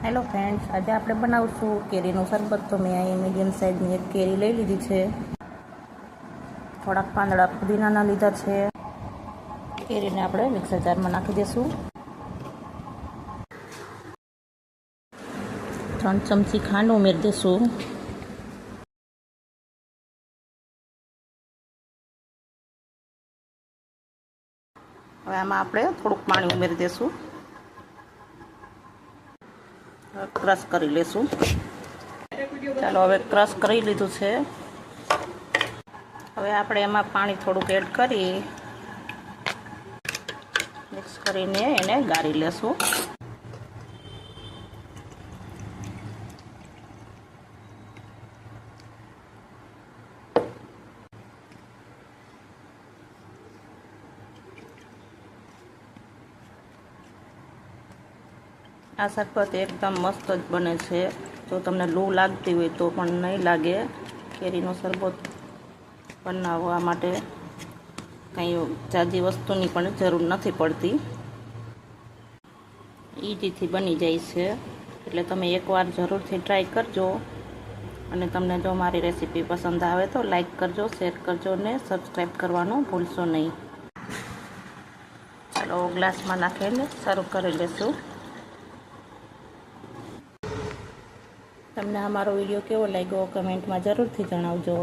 Hello friends, આજે આપણે બનાવશું કેરીનું શરબત. તો મેં અહીં મીડિયમ સાઇઝની એક કેરી લઈ લીધી છે. થોડાક પાંદડા પુદીનાના લીધા છે. કેરીને આપણે મિક્સર જારમાં નાખી દઈશું. 3 ચમચી ખાંડ ઉમેરી દઈશું. હવે આમાં આપણે થોડુંક પાણી ઉમેરી દઈશું. ક્રશ કરી લેશું. ચાલો, હવે ક્રશ કરી લીધું છે. હવે આપણે એમાં પાણી થોડુંક એડ કરી મિક્સ કરીને એને ગાળી લેશું. આ શરબત એકદમ મસ્ત જ બને છે. જો તમને લૂ લાગતી હોય તો પણ નહીં લાગે. કેરીનો શરબત બનાવવા માટે કંઈ ઝાઝી વસ્તુની પણ જરૂર નથી પડતી. ઇઝીથી બની જાય છે. એટલે તમે એકવાર જરૂરથી ટ્રાય કરજો. અને તમને જો મારી રેસીપી પસંદ આવે તો લાઈક કરજો, શેર કરજો ને સબસ્ક્રાઈબ કરવાનું ભૂલશો નહીં. ચાલો, ગ્લાસમાં નાખીને સર્વ કરી લેશું. તમને અમારો વિડીયો કેવો લાગ્યો કમેન્ટમાં જરૂરથી જણાવજો.